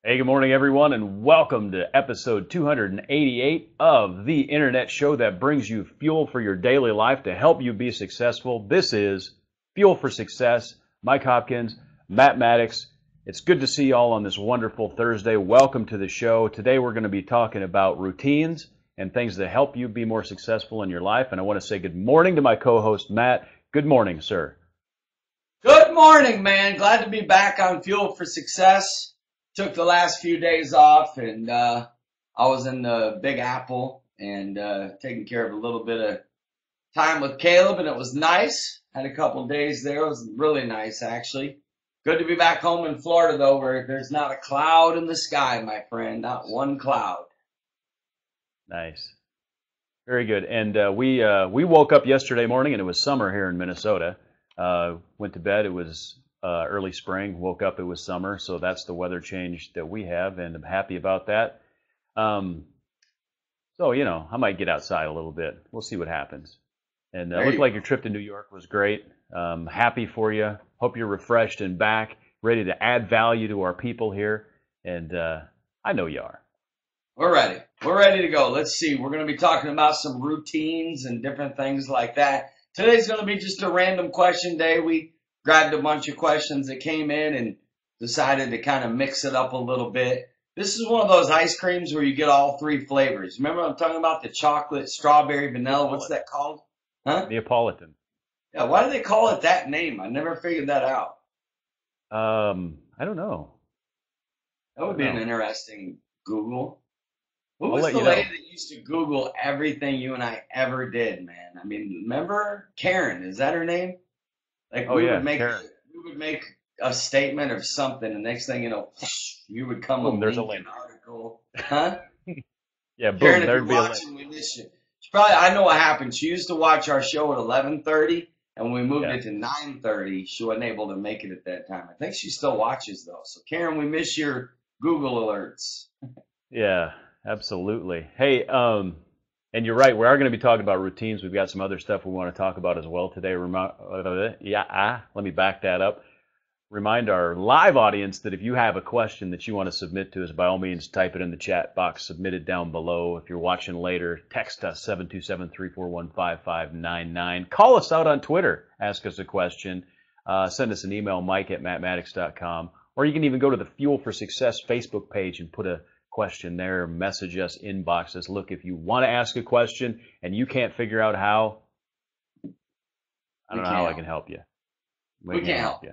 Hey, good morning, everyone, and welcome to episode 288 of the internet show that brings you fuel for your daily life to help you be successful. This is Fuel for Success. Mike Hopkins, Matt Maddox. It's good to see you all on this wonderful Thursday. Welcome to the show. Today we're going to be talking about routines and things that help you be more successful in your life. And I want to say good morning to my co-host, Matt. Good morning, sir. Good morning, man. Glad to be back on Fuel for Success. Took the last few days off, and I was in the Big Apple and taking care of a little bit of time with Caleb, and it was nice. Had a couple days there. It was really nice, actually. Good to be back home in Florida, though, where there's not a cloud in the sky, my friend. Not one cloud. Nice. Very good. And we woke up yesterday morning, and it was summer here in Minnesota. Went to bed. It was early spring. Woke up. It was summer. So that's the weather change that we have, and I'm happy about that. So, I might get outside a little bit. We'll see what happens. And it looked like your trip to New York was great. Happy for you. Hope you're refreshed and back, ready to add value to our people here. And I know you are. We're ready. We're ready to go. Let's see. We're going to be talking about some routines and different things like that. Today's going to be just a random question day. We grabbed a bunch of questions that came in and decided to kind of mix it up a little bit. This is one of those ice creams where you get all three flavors. Remember I'm talking about the chocolate, strawberry, vanilla. What's that called? Huh? Neapolitan. Yeah, why do they call it that name? I never figured that out. I don't know. That would be an interesting Google. Who I'll was let the you know. lady that used to Google everything you and I ever did, man? I mean, remember Karen? Is that her name? Like Oh, we yeah, would make Karen. we would make a statement or something, and next thing you know, you would come Boom, a there's a link, link. an article, huh? Yeah, boom, Karen, if you're there'd be a link. watching, we miss you. She probably, I know what happened. She used to watch our show at 11:30, and when we moved Yeah. it to 9:30, she wasn't able to make it at that time. I think she still watches though. So Karen, we miss your Google alerts. Yeah, absolutely. Hey, and you're right. We are going to be talking about routines. We've got some other stuff we want to talk about as well today. Let me back that up. Remind our live audience that if you have a question that you want to submit to us, by all means, type it in the chat box, submit it down below. If you're watching later, text us 727-341-5599. Call us out on Twitter. Ask us a question. Send us an email, mike@mattmaddox.com. Or you can even go to the Fuel for Success Facebook page and put a question there, message us, inbox us. Look, if you want to ask a question and you can't figure out how, I don't know how I can help you. We can't help you.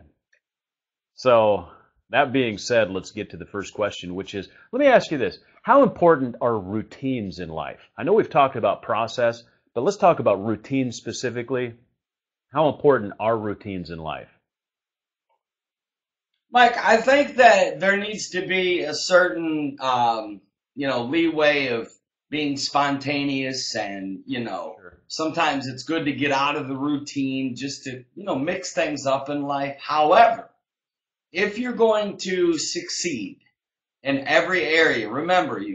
So that being said, let's get to the first question, which is, let me ask you this. How important are routines in life? I know we've talked about process, but let's talk about routines specifically. How important are routines in life? Mike, I think that there needs to be a certain, leeway of being spontaneous and, Sure. sometimes it's good to get out of the routine just to, mix things up in life. However, if you're going to succeed in every area, remember, we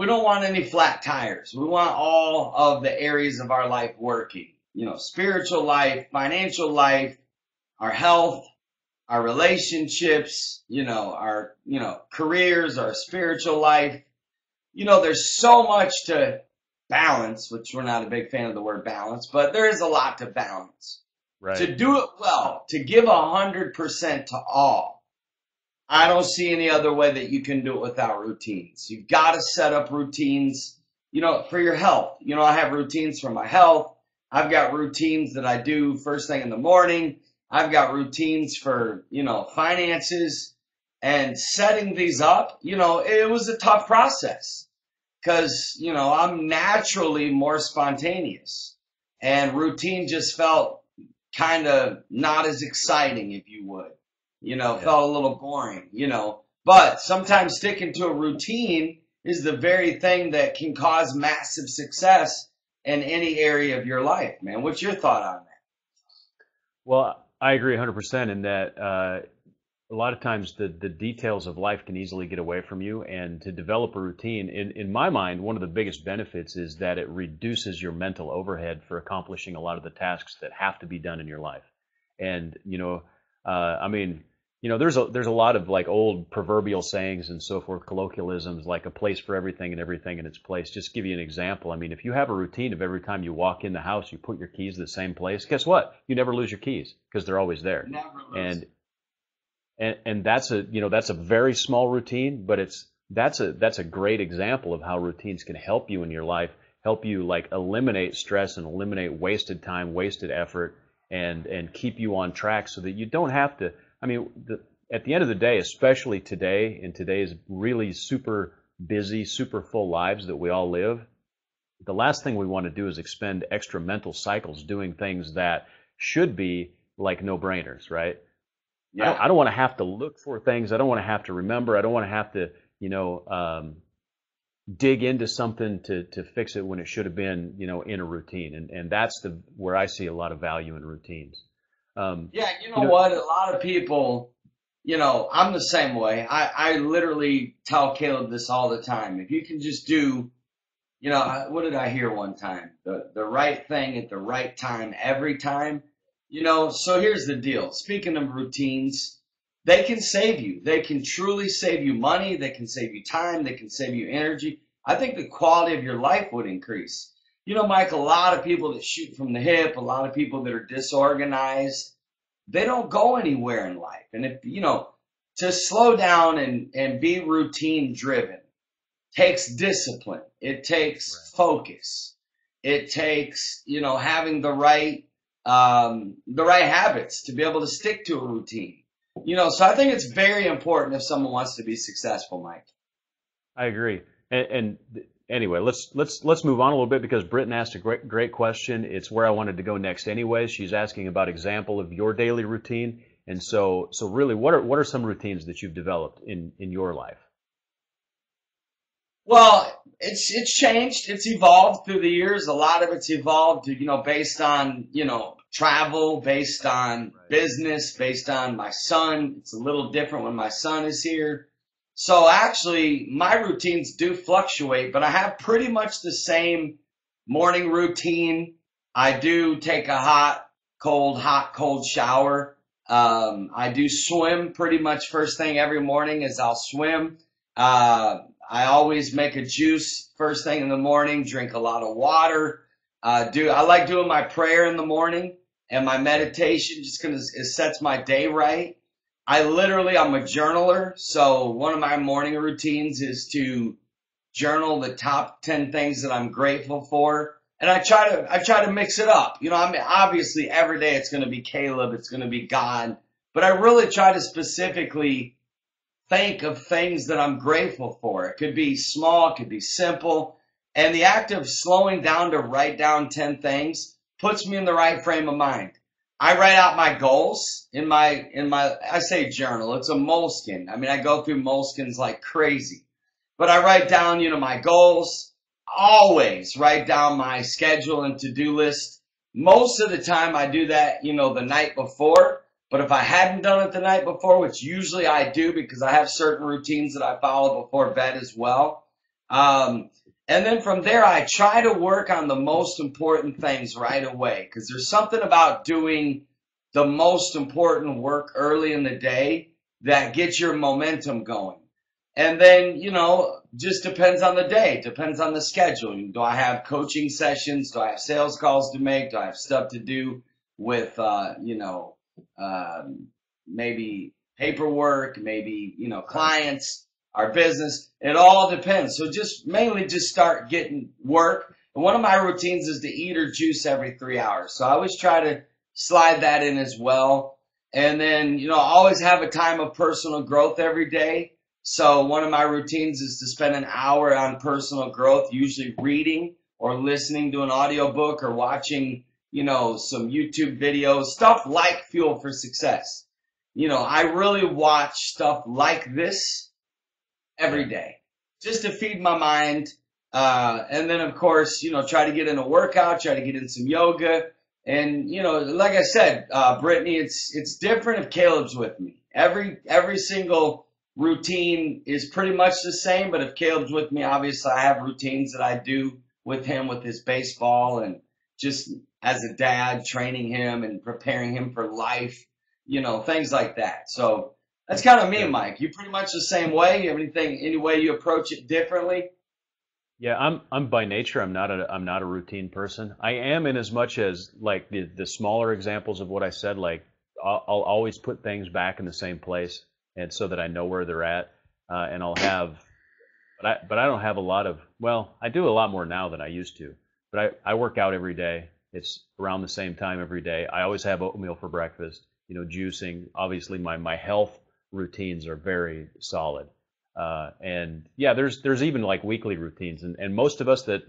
don't want any flat tires. We want all of the areas of our life working, spiritual life, financial life, our health, our relationships, our, careers, our spiritual life. There's so much to balance, which we're not a big fan of the word balance, but there is a lot to balance. Right. To do it well, to give 100% to all, I don't see any other way that you can do it without routines. You've got to set up routines, for your health. I have routines for my health. I've got routines that I do first thing in the morning. I've got routines for, finances, and setting these up, it was a tough process because, I'm naturally more spontaneous, and routine just felt kind of not as exciting, if you would, felt a little boring, but sometimes sticking to a routine is the very thing that can cause massive success in any area of your life, man. What's your thought on that? Well, I agree 100% in that a lot of times the details of life can easily get away from you, and to develop a routine, in my mind, one of the biggest benefits is that it reduces your mental overhead for accomplishing a lot of the tasks that have to be done in your life. And, I mean, there's a lot of like old proverbial sayings and so forth, colloquialisms, like a place for everything and everything in its place. Just give you an example. I mean, if you have a routine of every time you walk in the house, you put your keys in the same place, guess what? You never lose your keys because they're always there. Never lose. And that's a very small routine, but that's a great example of how routines can help you in your life, help you like eliminate stress and eliminate wasted time, wasted effort, and keep you on track so that you don't have to. I mean, at the end of the day, especially today, in today's really super busy, super full lives that we all live, the last thing we want to do is expend extra mental cycles doing things that should be like no-brainers, right? Yeah. I don't want to have to look for things. I don't want to have to remember. I don't want to have to, dig into something to fix it when it should have been, in a routine. And that's where I see a lot of value in routines. Yeah, what? A lot of people, I'm the same way. I literally tell Caleb this all the time. If you can just do, what did I hear one time? The right thing at the right time every time. So here's the deal. Speaking of routines, they can save you. They can truly save you money. They can save you time. They can save you energy. I think the quality of your life would increase. Mike, a lot of people that shoot from the hip, a lot of people that are disorganized, they don't go anywhere in life. And if, to slow down and be routine driven takes discipline. It takes focus. It takes, having the right habits to be able to stick to a routine. So I think it's very important if someone wants to be successful, Mike. I agree. And anyway, let's move on a little bit because Britton asked a great question. It's where I wanted to go next anyway. She's asking about example of your daily routine. And so really, what are some routines that you've developed in your life? Well, it's changed. It's evolved through the years. A lot of it's evolved, based on, travel, based on business, based on my son. It's a little different when my son is here. So actually, my routines do fluctuate, but I have pretty much the same morning routine. I do take a hot, cold shower. I do swim pretty much first thing every morning as I'll swim. I always make a juice first thing in the morning, drink a lot of water. I like doing my prayer in the morning and my meditation just because it sets my day right. I'm a journaler. So one of my morning routines is to journal the top 10 things that I'm grateful for. And I try to mix it up. Obviously every day it's going to be Caleb, it's going to be God, but I really try to specifically think of things that I'm grateful for. It could be small, it could be simple. And the act of slowing down to write down 10 things puts me in the right frame of mind. I write out my goals in my, I say journal. It's a moleskin. I mean, I go through moleskins like crazy, but I write down, my goals, always write down my schedule and to-do list. Most of the time I do that, the night before, but if I hadn't done it the night before, which usually I do because I have certain routines that I follow before bed as well. And then from there, I try to work on the most important things right away because there's something about doing the most important work early in the day that gets your momentum going. And then, just depends on the day, depends on the schedule. Do I have coaching sessions? Do I have sales calls to make? Do I have stuff to do with, maybe paperwork, maybe, clients? Our business, it all depends. So mainly start getting work. And one of my routines is to eat or juice every 3 hours. So I always try to slide that in as well. And then, always have a time of personal growth every day. So one of my routines is to spend an hour on personal growth, usually reading or listening to an audiobook or watching, some YouTube videos, stuff like Fuel for Success. I really watch stuff like this every day just to feed my mind. And then of course, try to get in a workout, try to get in some yoga. And, like I said, Brittany, it's different if Caleb's with me. Every single routine is pretty much the same, but if Caleb's with me, obviously I have routines that I do with him with his baseball and just as a dad, training him and preparing him for life. things like that. So that's kind of me, Yeah. Mike. You pretty much the same way? You have any way you approach it differently? Yeah, I'm by nature I'm not a routine person. I am in as much as like the smaller examples of what I said, like I'll always put things back in the same place and so that I know where they're at. And I'll have but I don't have a lot of, well, I do a lot more now than I used to. But I work out every day. It's around the same time every day. I always have oatmeal for breakfast, juicing. Obviously my health routines are very solid. And yeah, there's even like weekly routines, and most of us that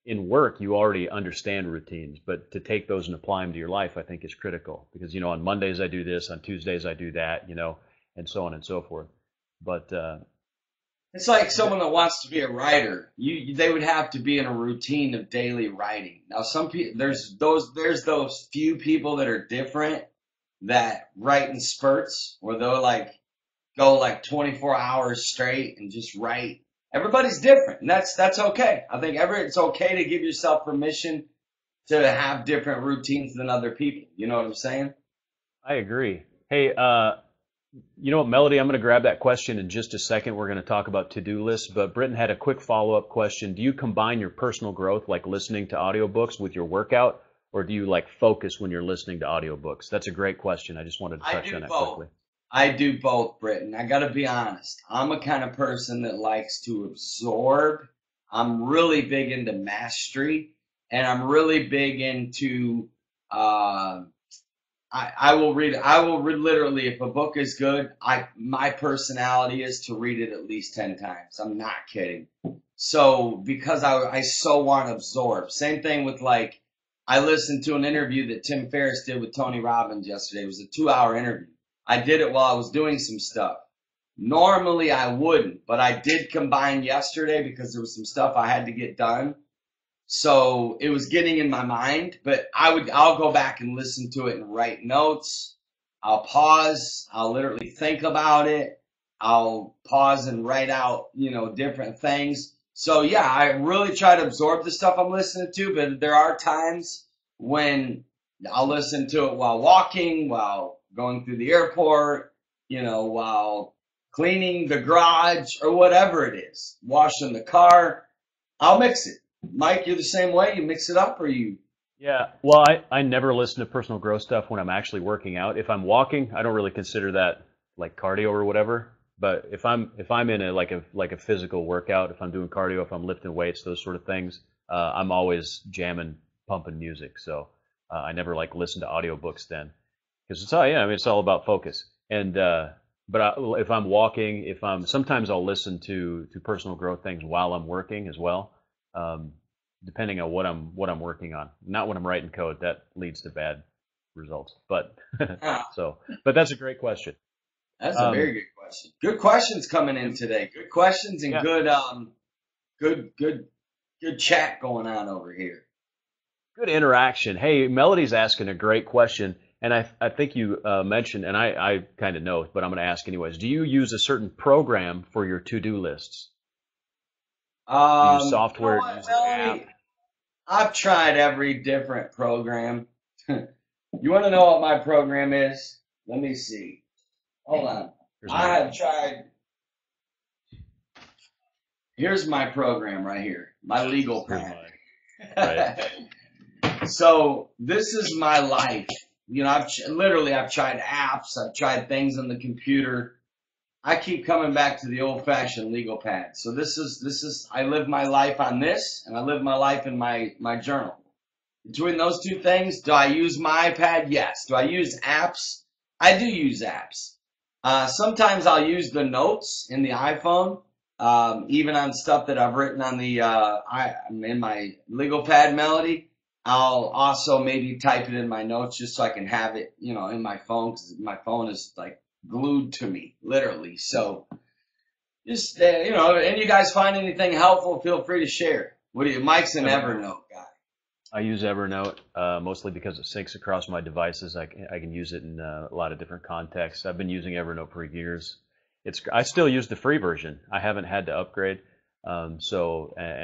in work you already understand routines, but to take those and apply them to your life, I think is critical because on Mondays I do this, on Tuesdays I do that, and so on and so forth. But It's like someone that wants to be a writer. They would have to be in a routine of daily writing. Now, some people there's those few people that are different that write in spurts where they'll like go like 24 hours straight and just write. Everybody's different, and that's okay. I think it's okay to give yourself permission to have different routines than other people. You know what I'm saying? I agree. Hey, you know what, Melody? I'm going to grab that question in just a second. We're going to talk about to-do lists, but Britton had a quick follow-up question. Do you combine your personal growth, like listening to audiobooks, with your workout, or do you like focus when you're listening to audiobooks? That's a great question. I just wanted to I touch do on it both. quickly. I do both, Britton. I got to be honest. I'm a kind of person that likes to absorb. I'm really big into mastery, and I'm really big into. Uh, I will read. I will read literally if a book is good. My personality is to read it at least 10 times. I'm not kidding. So because I so want to absorb. Same thing with like I listened to an interview that Tim Ferriss did with Tony Robbins yesterday. It was a 2 hour interview. I did it while I was doing some stuff. Normally I wouldn't, but I did combine yesterday because there was some stuff I had to get done. So it was getting in my mind, but I'll go back and listen to it and write notes. I'll pause. I'll literally think about it. I'll pause and write out, different things. So yeah, I really try to absorb the stuff I'm listening to, but there are times when I'll listen to it while walking, while going through the airport, while cleaning the garage or whatever it is, washing the car. I'll mix it. Mike, you're the same way? You mix it up or you? Yeah, well, I never listen to personal growth stuff when I'm actually working out. If I'm walking, I don't really consider that like cardio or whatever. But if I'm in a physical workout, if I'm doing cardio, if I'm lifting weights, those sort of things, I'm always jamming, pumping music. So I never like listen to audiobooks then because it's all about focus. And if I'm walking, sometimes I'll listen to personal growth things while I'm working as well. Um, Depending on what I'm working on. Not when I'm writing code. That leads to bad results. But but that's a great question. That's a Um, very good question. Good questions coming in today. Good questions and yeah, good chat going on over here. good interaction. Hey, Melody's asking a great question, and I think you mentioned, and I kind of know, but I'm going to ask anyways. Do you use a certain program for your to-do lists? Do you use You know software? Do you what, use an app? Melanie? I've tried every different program. You want to know what my program is? Let me see. Hold on. Here's I mine. have tried. Here's my program right here. My legal Here's pad. mine. Right. So this is my life. I've tried apps. I've tried things on the computer. I keep coming back to the old-fashioned legal pad. So I live my life on this, and I live my life in my journal. Between those two things, do I use my iPad? Yes. Do I use apps? I do use apps. Sometimes I'll use the notes in the iPhone, even on stuff that I've written on in my legal pad Melody. I'll also maybe type it in my notes just so I can have it, in my phone because my phone is like glued to me, literally. So just, and you guys find anything helpful, feel free to share. Mike's an Evernote. Evernote guy. I use Evernote mostly because it syncs across my devices. I can use it in a lot of different contexts. I've been using Evernote for years. I still use the free version. I haven't had to upgrade. And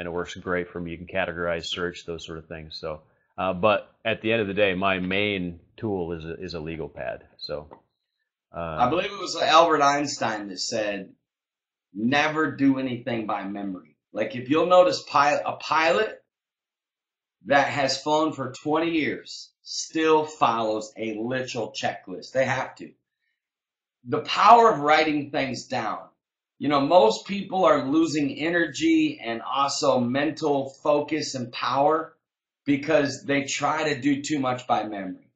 it works great for me. You can categorize, search, those sort of things. So But at the end of the day, my main tool is a legal pad. So I uh, believe it was Albert Einstein that said, never do anything by memory. Like if you'll notice a pilot that has flown for 20 years still follows a literal checklist. They have to. The power of writing things down. You know, most people are losing energy and also mental focus and power because they try to do too much by memory.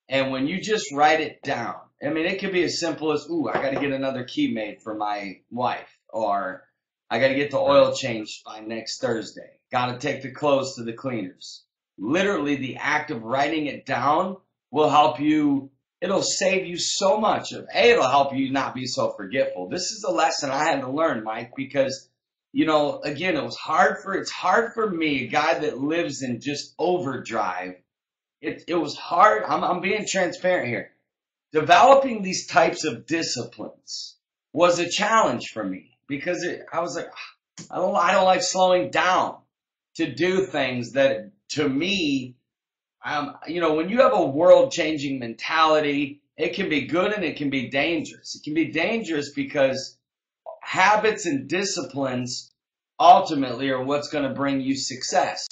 And when you just write it down, I mean, it could be as simple as, ooh, I got to get another key made for my wife, or I got to get the right. oil changed by next Thursday. Got to take the clothes to the cleaners. Literally, the act of writing it down will help you. It'll save you so much. It'll help you not be so forgetful. This is a lesson I had to learn, Mike, because, you know, again, it's hard for me, a guy that lives in just overdrive. It was hard. I'm being transparent here. Developing these types of disciplines was a challenge for me because I was like, I don't like slowing down to do things that to me, you know, when you have a world changing mentality, it can be good and it can be dangerous. It can be dangerous because habits and disciplines ultimately are what's going to bring you success.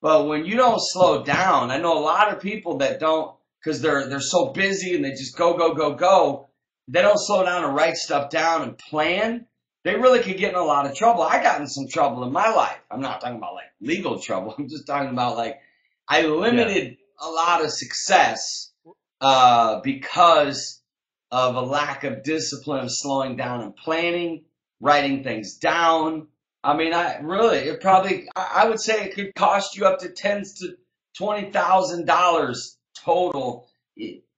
But when you don't slow down, I know a lot of people that don't, because they're so busy and they just go, go, go, go. They don't slow down and write stuff down and plan. They really could get in a lot of trouble. I got in some trouble in my life. I'm not talking about like legal trouble. I'm just talking about like I Yeah. limited a lot of success because of a lack of discipline of slowing down and planning, writing things down. I mean, I would say it could cost you up to tens to $20,000 total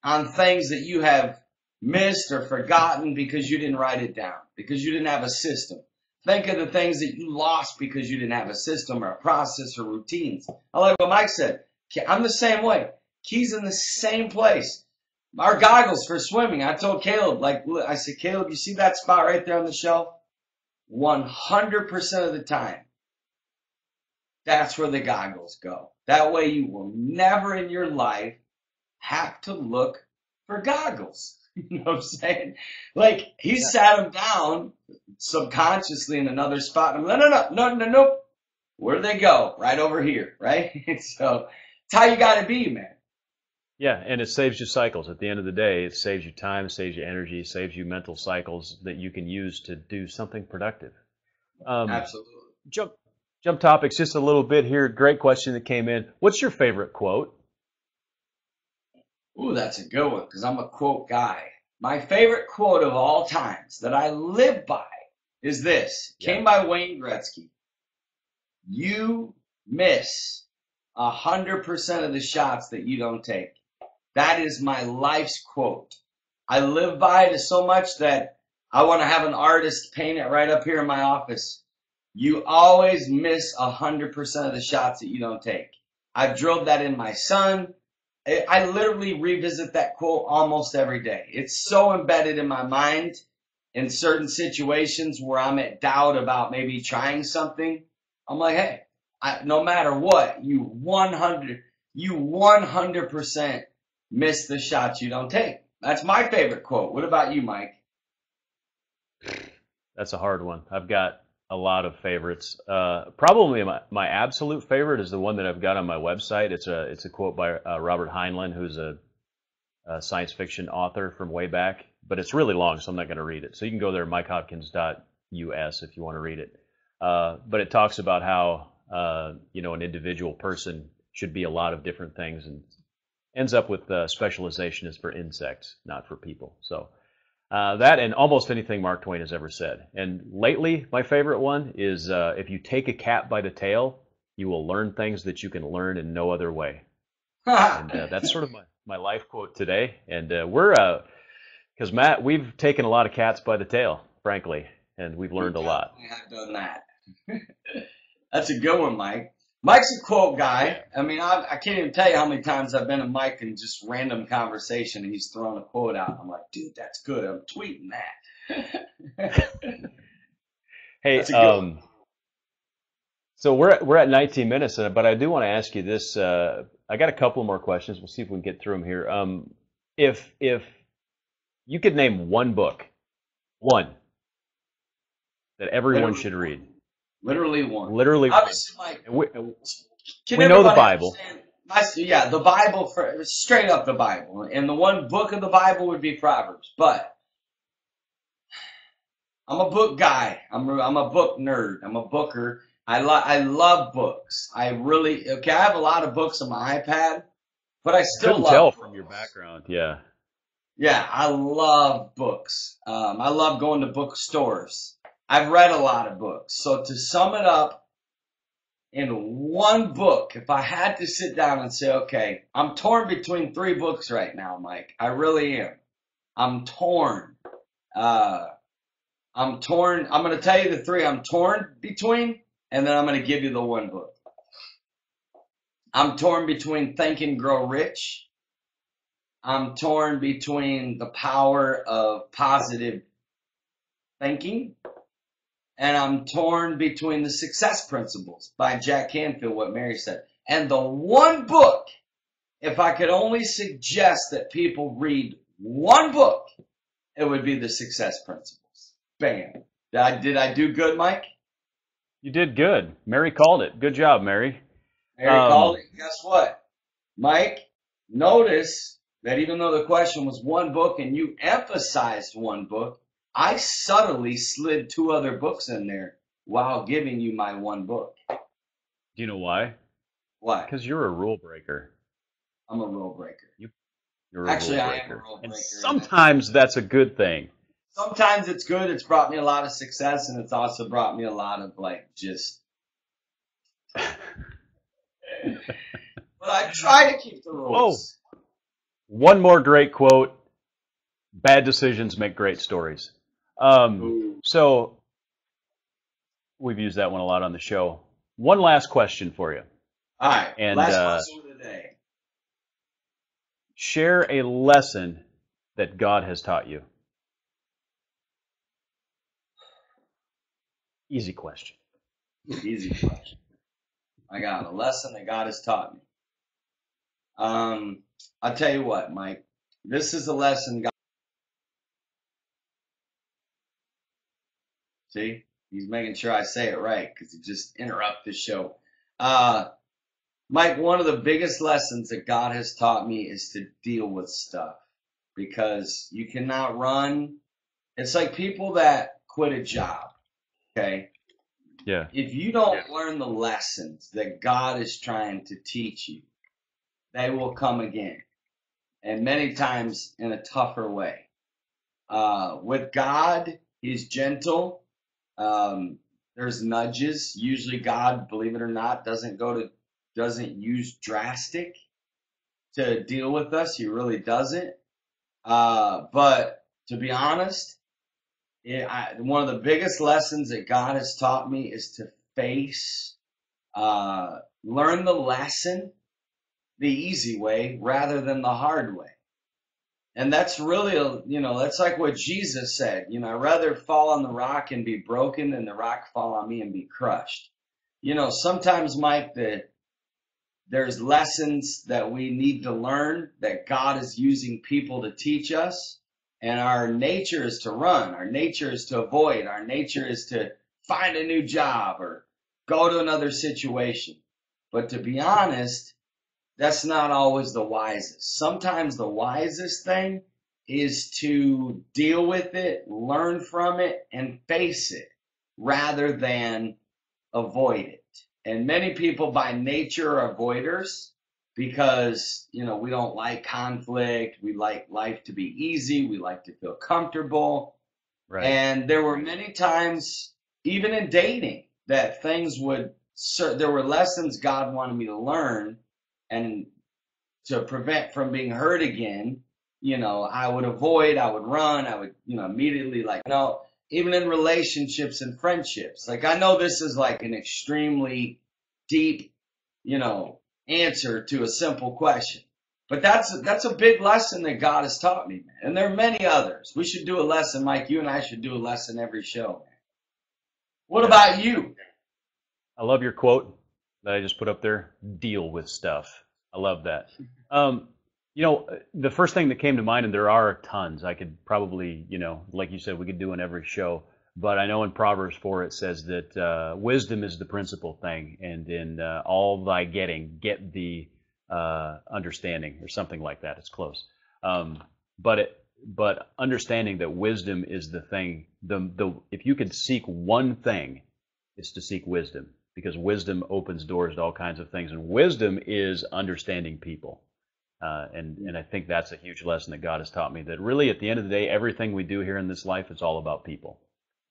on things that you have missed or forgotten because you didn't write it down, because you didn't have a system. Think of the things that you lost because you didn't have a system or a process or routines. I like what Mike said. I'm the same way. Keys in the same place. Our goggles for swimming. I told Caleb, I said, Caleb, you see that spot right there on the shelf? 100% of the time, that's where the goggles go. That way you will never in your life have to look for goggles. You know what I'm saying? Like he Yeah. sat them down subconsciously in another spot. And I'm like, no. Where do they go? Right over here, right? So it's how you got to be, man. Yeah, and it saves you cycles. At the end of the day, it saves you time, saves you energy, saves you mental cycles that you can use to do something productive. Um, Absolutely. jump jump topics just a little bit here. Great question that came in. What's your favorite quote? Ooh, that's a good one because I'm a quote guy. My favorite quote of all times that I live by is this. Yeah. Came by Wayne Gretzky. You miss 100% of the shots that you don't take. That is my life's quote. I live by it so much that I want to have an artist paint it right up here in my office. You always miss 100% of the shots that you don't take. I've drilled that in my son. I literally revisit that quote almost every day. It's so embedded in my mind in certain situations where I'm at doubt about maybe trying something. I'm like, hey, no matter what, you 100% miss the shots you don't take. That's my favorite quote. What about you, Mike? That's a hard one. I've got a lot of favorites. Probably my absolute favorite is the one that I've got on my website. It's a quote by Robert Heinlein, who's a science fiction author from way back, but it's really long, so I'm not going to read it. So you can go there, mikehopkins.us, if you want to read it. But it talks about how an individual person should be a lot of different things, and ends up with specialization is for insects, not for people. So that and almost anything Mark Twain has ever said. And lately, my favorite one is if you take a cat by the tail, you will learn things that you can learn in no other way. And that's sort of my life quote today. And because Matt, we've taken a lot of cats by the tail, frankly, and we've We learned a lot. definitely have done that. That's a good one, Mike. Mike's a quote guy. Yeah. I mean, I can't even tell you how many times I've been to Mike in just random conversation and he's throwing a quote out. I'm like, dude, that's good. I'm tweeting that. Hey, That's a good one. So we're at 19 minutes, but I do want to ask you this. I got a couple more questions. We'll see if we can get through them here. If you could name one book, one that everyone Literally, should read, literally one. literally one. Obviously, Mike, And we, can we know the everybody Bible. understand? Yeah, the Bible, straight up the Bible. And the one book of the Bible would be Proverbs. But I'm a book guy. I'm a book nerd. I'm a booker. I love books. I have a lot of books on my iPad, but I still Couldn't love tell books. from your background. Yeah. Yeah, I love books. I love going to bookstores. I've read a lot of books. So to sum it up in one book, if I had to sit down and say, okay, I'm torn between three books right now, Mike. I really am. I'm torn. I'm torn. I'm going to tell you the three I'm torn between, and then I'm going to give you the one book. I'm torn between Think and Grow Rich. I'm torn between the power of positive thinking. And I'm torn between the Success Principles by Jack Canfield, what Mary said. And the one book, if I could only suggest that people read one book, it would be the Success Principles. Bam. Did I do good, Mike? You did good. Mary called it. Good job, Mary. Mary called it. Guess what? Mike, notice that even though the question was one book and you emphasized one book, I subtly slid two other books in there while giving you my one book. Do you know why? Why? Because you're a rule breaker. I'm a rule breaker. You're Actually, a rule I am breaker. a rule And breaker. sometimes that's a good thing. Sometimes it's good. It's brought me a lot of success, and it's also brought me a lot of just. But I try to keep the rules. Whoa. One more great quote. Bad decisions make great stories. So we've used that one a lot on the show. One last question for you. All right. And last question of the day. Share a lesson that God has taught you. Easy question. Easy question. I got a lesson that God has taught me. I'll tell you what, Mike. This is a lesson God. See? He's making sure I say it right because he just interrupted the show. Mike, one of the biggest lessons that God has taught me is to deal with stuff because you cannot run. It's like people that quit a job, okay? Yeah. If you don't learn the lessons that God is trying to teach you, they will come again, and many times in a tougher way. With God, He's gentle. There's nudges. Usually God, believe it or not, doesn't use drastic to deal with us. He really doesn't. But to be honest, one of the biggest lessons that God has taught me is to learn the lesson the easy way rather than the hard way. And that's really, that's like what Jesus said. I'd rather fall on the rock and be broken than the rock fall on me and be crushed. Sometimes, Mike, there's lessons that we need to learn that God is using people to teach us. And our nature is to run. Our nature is to avoid. Our nature is to find a new job or go to another situation. But to be honest, that's not always the wisest. Sometimes the wisest thing is to deal with it, learn from it, and face it rather than avoid it. And many people by nature are avoiders because, we don't like conflict. We like life to be easy. We like to feel comfortable. Right. And there were many times, even in dating, that there were lessons God wanted me to learn. And to prevent from being hurt again, I would avoid, I would run, I would, immediately even in relationships and friendships. Like, I know this is like an extremely deep, answer to a simple question. But that's a big lesson that God has taught me, man. And there are many others. We should do a lesson, Mike. You and I should do a lesson every show, man. What about you? I love your quote that I just put up there. Deal with stuff. I love that. Um, the first thing that came to mind, and there are tons. I could probably, like you said, we could do in every show. But I know in Proverbs 4 it says that wisdom is the principal thing, and in all thy getting, get the understanding, or something like that. It's close. Um, but understanding that wisdom is the thing. If you could seek one thing, it's to seek wisdom, because wisdom opens doors to all kinds of things, and wisdom is understanding people. And I think that's a huge lesson that God has taught me, that really at the end of the day, everything we do here in this life is all about people.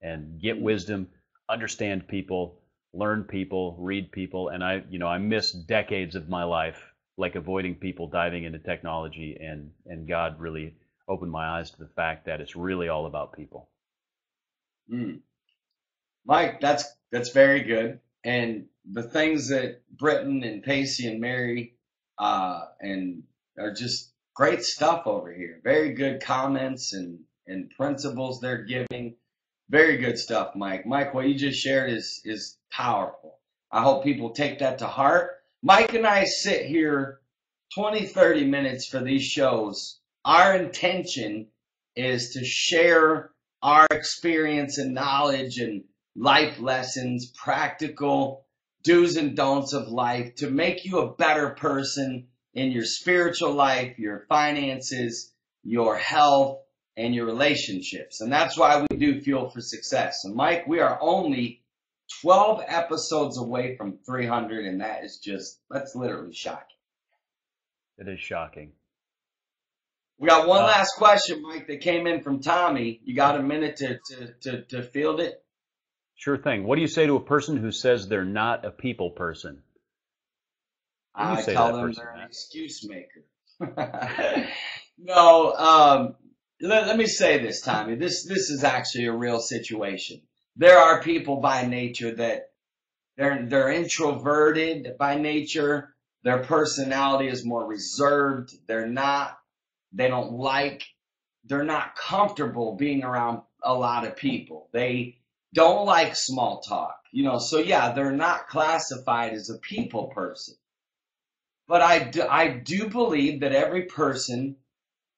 And get wisdom, understand people, learn people, read people. And I missed decades of my life like avoiding people, diving into technology, and God really opened my eyes to the fact that it's really all about people. Mm. Mike, that's very good. And the things that Britton and Pacey and Mary and are just great stuff over here. Very good comments and principles they're giving. Very good stuff, Mike. Mike, what you just shared is powerful. I hope people take that to heart. Mike and I sit here 20, 30 minutes for these shows. Our intention is to share our experience and knowledge and life lessons, practical do's and don'ts of life, to make you a better person in your spiritual life, your finances, your health, and your relationships. And that's why we do Fuel for Success. And Mike, we are only 12 episodes away from 300, and that's literally shocking. It is shocking. We got one last question, Mike, that came in from Tommy. You got a minute to field it? Sure thing. What do you say to a person who says they're not a people person? I tell them they're an excuse maker. No, let me say this, Tommy. This is actually a real situation. There are people by nature that they're introverted by nature. Their personality is more reserved. They're not comfortable being around a lot of people. They don't like small talk, so yeah, they're not classified as a people person. But I do believe that every person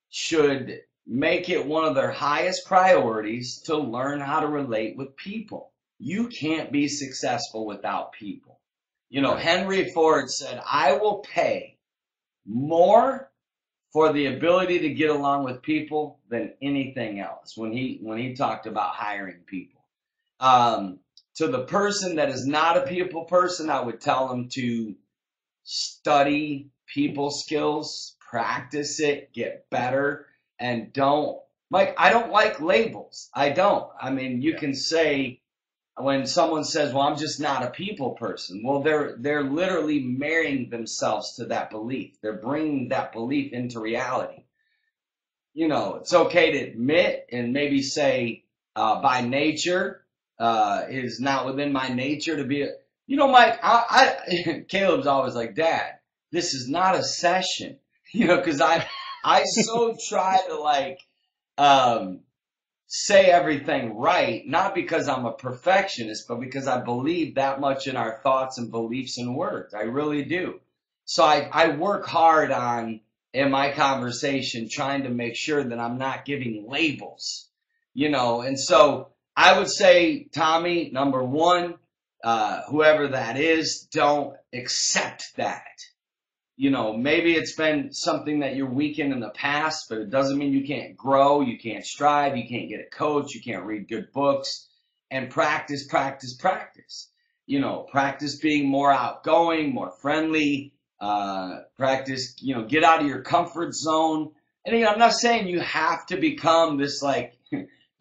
should make it one of their highest priorities to learn how to relate with people. You can't be successful without people. Right. Henry Ford said, I will pay more for the ability to get along with people than anything else when he talked about hiring people. To the person that is not a people person, I would tell them to study people skills, practice it, get better, and I don't like labels. I don't. I mean, you can say, when someone says, well, I'm just not a people person, well, they're literally marrying themselves to that belief. They're bringing that belief into reality. It's okay to admit and maybe say, by nature, it is not within my nature to be Mike, Caleb's always like, Dad, this is not a session, because I so try to say everything right, not because I'm a perfectionist, but because I believe that much in our thoughts and beliefs and words. I really do. So I work hard in my conversation, trying to make sure that I'm not giving labels, and so I would say, Tommy, number one, whoever that is, don't accept that. Maybe it's been something that you're weak in the past, but it doesn't mean you can't grow, you can't strive, you can't get a coach, you can't read good books, and practice. Practice being more outgoing, more friendly, practice, get out of your comfort zone. And I'm not saying you have to become this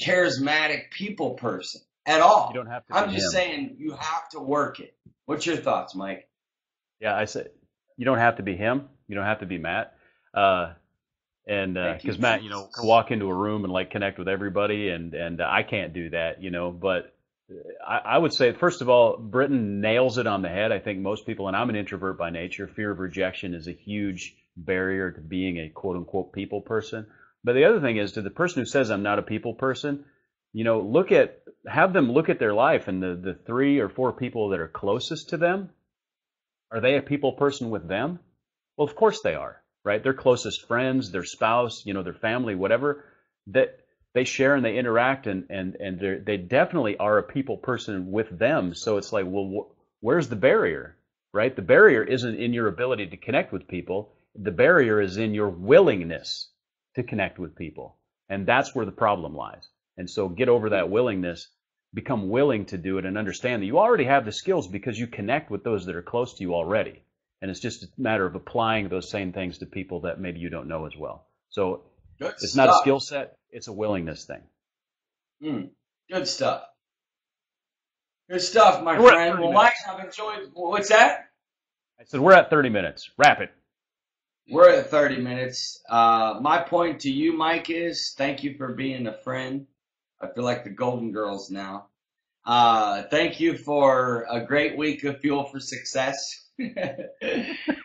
charismatic people person at all. You don't have to. I'm just saying you have to work it. What's your thoughts, Mike? Yeah, I say you don't have to be him. You don't have to be Matt. Because Matt, can walk into a room and connect with everybody, and I can't do that, But I would say, first of all, Britton nails it on the head. I think most people, and I'm an introvert by nature, fear of rejection is a huge barrier to being a quote unquote people person. But the other thing is, to the person who says I'm not a people person, have them look at their life and the 3 or 4 people that are closest to them. Are they a people person with them? Well, of course they are, right? Their closest friends, their spouse, their family, whatever, that they share and they interact, and they definitely are a people person with them. So it's like, well, where's the barrier, right? The barrier isn't in your ability to connect with people. The barrier is in your willingness to connect with people. And that's where the problem lies. And so get over that willingness, become willing to do it, and understand that you already have the skills because you connect with those that are close to you already. And it's just a matter of applying those same things to people that maybe you don't know as well. So it's not a skill set, it's a willingness thing. Good stuff. Good stuff, my friend. Well, Mike, I've enjoyed. What's that? I said we're at 30 minutes. Wrap it. We're at 30 minutes. My point to you, Mike, is thank you for being a friend. I feel like the Golden Girls now. Thank you for a great week of Fuel for Success.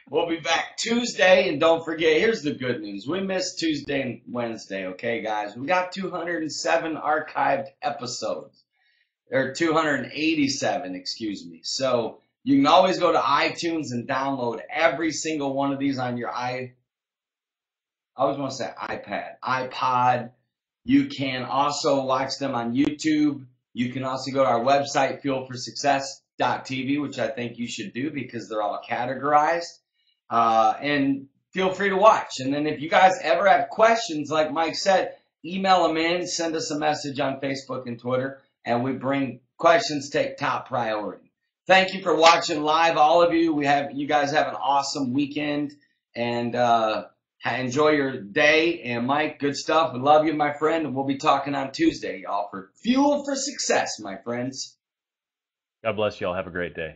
We'll be back Tuesday, and don't forget, here's the good news. We missed Tuesday and Wednesday, okay, guys? We got 207 archived episodes, or 287, excuse me. So you can always go to iTunes and download every single one of these on your I always want to say iPod. You can also watch them on YouTube. You can also go to our website, fuelforsuccess.tv, which I think you should do because they're all categorized. And feel free to watch. And then if you guys ever have questions, like Mike said, email them in, send us a message on Facebook and Twitter, and we bring questions, take top priority. Thank you for watching live, all of you. You guys have an awesome weekend, and enjoy your day. And Mike, good stuff. We love you, my friend, and we'll be talking on Tuesday, y'all, for Fuel for Success, my friends. God bless you all. Have a great day.